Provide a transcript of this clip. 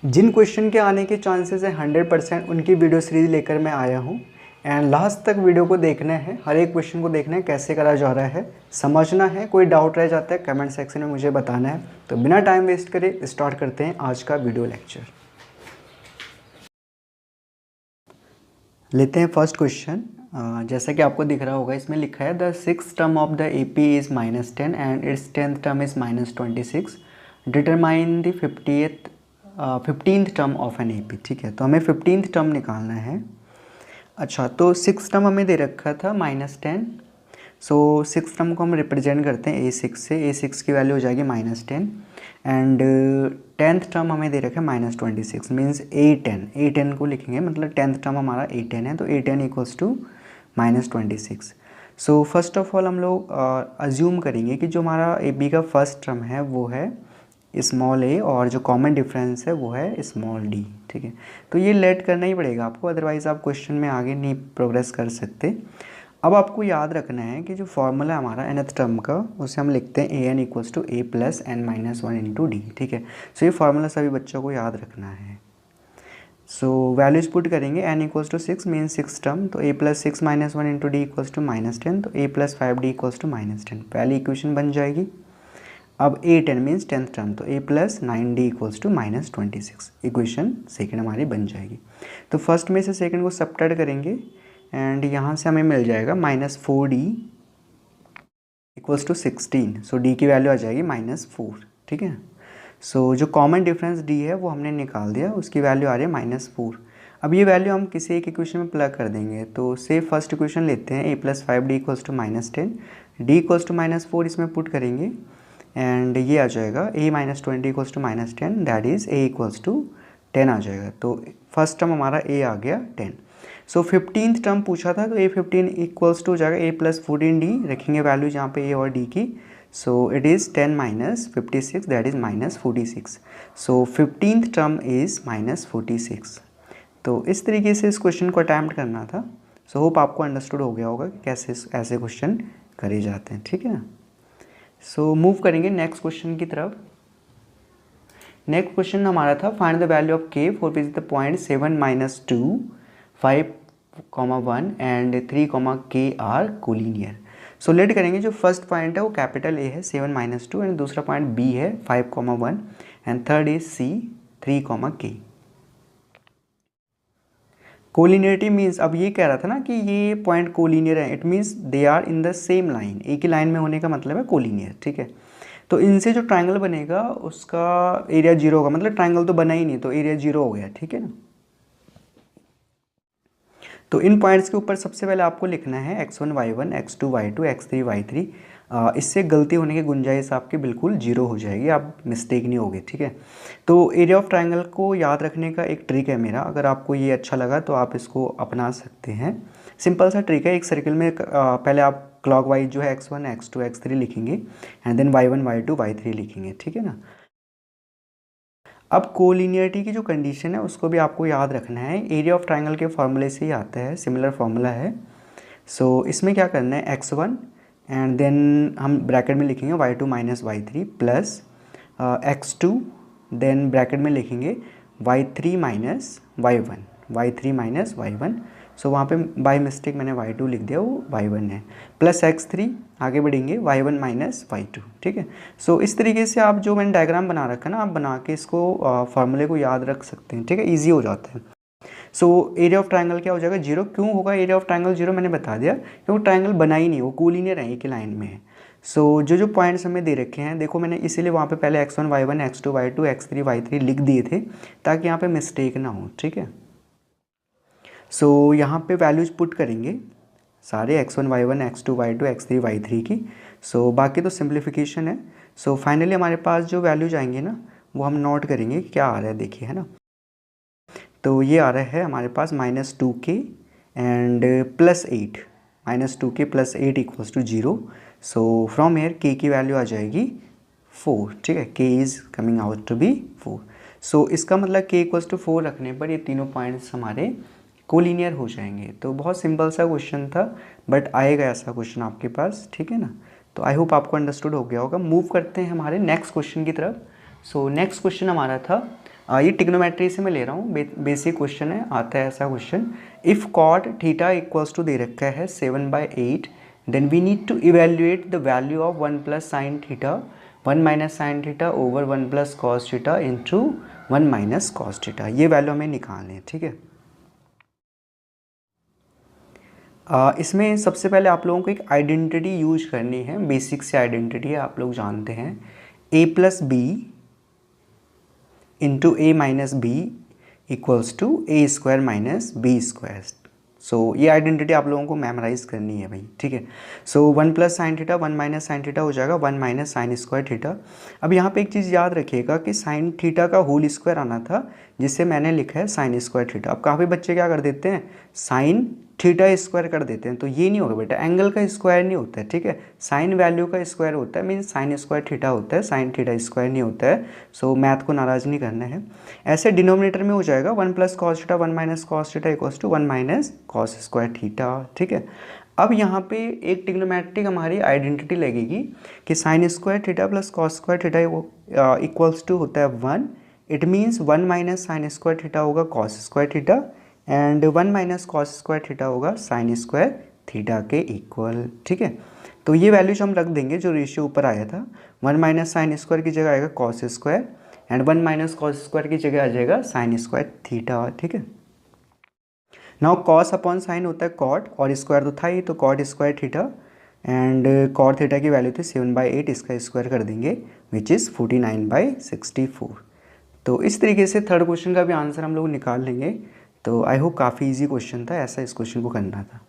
जिन question के आने के चांसेस है 100% उनकी वीडियो सीरीज लेकर मैं आया हूँ। एंड लास्ट तक वीडियो को देखना है, हर एक क्वेश्चन को देखना है कैसे करा जा रहा है, समझना है। कोई डाउट रह जाता है कमेंट सेक्शन में मुझे बताना है। तो बिना टाइम वेस्ट करे स्टार्ट करते हैं आज का वीडियो लेक्चर। लेते हैं फर्स्ट क्वेश्चन। जैसा कि आपको दिख रहा होगा, इसमें लिखा है the six term of the AP is -10 and its 10th term is -26। Determine the 15th term of an AP। ठीक है, तो हमें 15th टर्म निकालना है। अच्छा, तो सिक्स टर्म हमें दे रखा था -10। सो सिक्स टर्म को हम रिप्रेजेंट करते हैं A6 से। A6 की वैल्यू हो जाएगी -10 एंड 10th टर्म हमें दे रखा है -26 मीन्स A10। A10 को लिखेंगे, मतलब 10th टर्म हमारा A10 है, तो A10 equals to -26। So first of all हम लोग अज्यूम करेंगे कि जो हमारा AB का फर्स्ट टर्म है वो है स्मॉल a और जो कॉमन डिफरेंस है वो है स्मॉल d। ठीक है, तो ये लेट करना ही पड़ेगा आपको, अदरवाइज़ आप क्वेश्चन में आगे नहीं प्रोग्रेस कर सकते। अब आपको याद रखना है कि जो फॉर्मूला हमारा nth टर्म का, उसे हम लिखते हैं an equals to a plus n-1 into d. ठीक है, सो ये फार्मूला सभी बच्चों को याद रखना है। सो वैल्यूज पुट करेंगे, n equals to 6 mean 6 term, तो a plus 6-1 into d equals to -10, तो a plus 5d equals to -10 पहली इक्वेशन बन जाएगी। अब A10 मीन्स 10th टर्म, तो a plus 9d equals to -26 equation second हमारी बन जाएगी। तो फर्स्ट में से सेकेंड को सबट्रैक्ट करेंगे एंड यहाँ से हमें मिल जाएगा -4d equals to 16। So d की वैल्यू आ जाएगी -4। ठीक है, सो जो कॉमन डिफरेंस d है वो हमने निकाल दिया, उसकी वैल्यू आ रही है -4। अब ये वैल्यू हम किसी एक इक्वेशन में प्लग कर देंगे। तो से फर्स्ट इक्वेशन लेते हैं, a plus 5d equals to -10, d equals to -4 इसमें पुट करेंगे एंड ये आ जाएगा a -20 equals to -10, that is a equals to 10 आ जाएगा। तो फर्स्ट टर्म हमारा a आ गया 10। सो 15th टर्म पूछा था, तो a15 इक्वल्स टू हो जाएगा a प्लस 14d, रखेंगे वैल्यू जहाँ पे a और d की। So it is 10 minus 56, that is -46। So 15th term is -46। तो इस तरीके से इस क्वेश्चन को अटैम्प्ट करना था। सो होप आपको अंडरस्टूड हो गया होगा कि कैसे ऐसे क्वेश्चन करे जाते हैं। ठीक है ना, सो मूव करेंगे नेक्स्ट क्वेश्चन की तरफ। नेक्स्ट क्वेश्चन हमारा था find the value of k for which the point 7, -2, 5, 1 and 3, k are collinear. So let करेंगे, जो फर्स्ट पॉइंट है वो कैपिटल A है 7, -2 एंड दूसरा पॉइंट B है 5, 1 and third is C 3, k। Collinearity means, अब ये कह रहा था ना कि ये पॉइंट कोलिनियर है, it means they are in the same line. एक ही लाइन में होने का मतलब है कोलिनियर। ठीक है, तो इनसे जो ट्रायंगल बनेगा उसका एरिया 0 होगा, मतलब ट्रायंगल तो बना ही नहीं तो एरिया 0 हो गया। ठीक है ना, तो इन पॉइंट्स के ऊपर सबसे पहले आपको लिखना है x1 y1, x2 y2, x3 y3। इससे गलती होने की गुंजाइश आपकी बिल्कुल 0 हो जाएगी, आप मिस्टेक नहीं होगी। ठीक है, तो एरिया ऑफ ट्रायंगल को याद रखने का एक ट्रिक है मेरा, अगर आपको ये अच्छा लगा तो आप इसको अपना सकते हैं। सिंपल सा ट्रिक है, एक सर्किल में पहले आप क्लॉकवाइज जो है x1, x2, x3 लिखेंगे and then y1, y2, y3 लिखेंगे। ठीक है ना, अब कोलिनियरिटी की जो कंडीशन है उसको भी आपको याद रखना है, एरिया ऑफ ट्रायंगल के फॉर्मूले से ही आता है, सिमिलर फॉर्मूला है। सो इसमें क्या करना है, x1 एंड देन हम ब्रैकेट में लिखेंगे y2 minus y3 plus x2, then bracket में लिखेंगे y3 माइनस y1, सो वहाँ पे बाय मिस्टेक मैंने y2 लिख दिया, वो y1 है, प्लस x3, आगे बढ़ेंगे y1 माइनस y2। ठीक है, सो इस तरीके से आप जो मैंने डायग्राम बना रखा है ना, आप बना के इसको फार्मूले को याद रख सकते हैं। ठीक है, ईजी हो जाता है। सो एरिया ऑफ ट्रायंगल क्या हो जाएगा, 0। क्यों होगा एरिया ऑफ ट्रायंगल 0, मैंने बता दिया, क्योंकि ट्रायंगल बना ही नहीं, वो कोलिनियर है, एक ही लाइन में है। सो जो पॉइंट्स हमें दे रखे हैं, देखो मैंने इसीलिए वहाँ पे पहले x1 y1, x2 y2, x3 y3 लिख दिए थे ताकि यहाँ पे मिस्टेक ना हो। ठीक है, सो यहाँ पे वैल्यूज पुट करेंगे सारे x1 y1, x2 y2, x3 y3 की। सो बाकी तो सिंप्लीफिकेशन है। सो फाइनली हमारे पास जो वैल्यूज आएंगे ना, वो हम नोट करेंगे क्या आ रहा है, देखिए, है ना। तो ये आ रहा है हमारे पास -2k and +8, -2k + 8 equals to 0। So from here k की वैल्यू आ जाएगी 4। ठीक है, k is coming out to be 4। सो इसका मतलब k इक्वल्स टू 4 रखने पर ये तीनों पॉइंट्स हमारे कोलिनियर हो जाएंगे। तो बहुत सिंपल सा क्वेश्चन था, बट आएगा ऐसा क्वेश्चन आपके पास। ठीक है ना, तो आई होप आपको अंडरस्टूड हो गया होगा। मूव करते हैं हमारे नेक्स्ट क्वेश्चन की तरफ। सो नेक्स्ट क्वेश्चन हमारा था ये टिग्नोमेट्री से मैं ले रहा हूँ, बेसिक क्वेश्चन है, आता है ऐसा question. If cot theta equals to दे रखा है 7/8, then we need to evaluate the value of 1 plus sine theta 1 minus sine theta over 1 plus cos theta into 1 minus cos theta. ये वैल्यू हमें निकालनी है, ठीक है। इसमें सबसे पहले आप लोगों को एक आइडेंटिटी यूज करनी है, बेसिक से आइडेंटिटी है, आप लोग जानते हैं, a plus B into A minus B equals to A square minus B square. So ये आइडेंटिटी आप लोगों को मेमोराइज करनी है भाई, ठीक है। सो 1 plus sine theta 1 minus sine theta हो जाएगा 1 माइनस साइन स्क्वायर थीटा। अब यहाँ पे एक चीज़ याद रखिएगा कि साइन थीटा का होल स्क्वायर आना था, जिसे मैंने लिखा है साइन स्क्वायर थीटा। अब काफ़ी बच्चे क्या कर देते हैं, साइन थीटा स्क्वायर कर देते हैं, तो ये नहीं होगा बेटा, एंगल का स्क्वायर नहीं होता है, ठीक है। साइन वैल्यू का स्क्वायर होता है, मीन साइन स्क्वायर थीटा होता है, साइन थीटा स्क्वायर नहीं होता है। सो मैथ को नाराज़ नहीं करना है। ऐसे डिनोमिनेटर में हो जाएगा 1 plus cos theta 1 minus cos theta equals to 1 minus cos square theta, ठीक है। अब यहाँ पे एक ट्रिग्नोमेट्रिक हमारी आइडेंटिटी लगेगी कि sine square theta plus cos square theta equals to होता है 1। It means 1 minus sine square theta होगा cos square theta and 1 minus cos square theta होगा साइन स्क्वायर थीटा के इक्वल, ठीक है। तो ये वैल्यूज हम रख देंगे जो रेशियो ऊपर आया था। 1 माइनस साइन स्क्वायर की जगह आएगा cos square and 1 minus cos square की जगह आ जाएगा साइन स्क्वायर थीटा, ठीक है। नाउ कॉस अपॉन साइन होता है कॉट, और स्क्वायर तो था ही, तो cot square theta and cot theta की वैल्यू थी 7/8, इसका स्क्वायर कर देंगे विच इज़ 49/64। तो इस तरीके से थर्ड क्वेश्चन का भी आंसर हम लोग निकाल लेंगे। तो आई होप काफ़ी इजी क्वेश्चन था, ऐसा इस क्वेश्चन को करना था।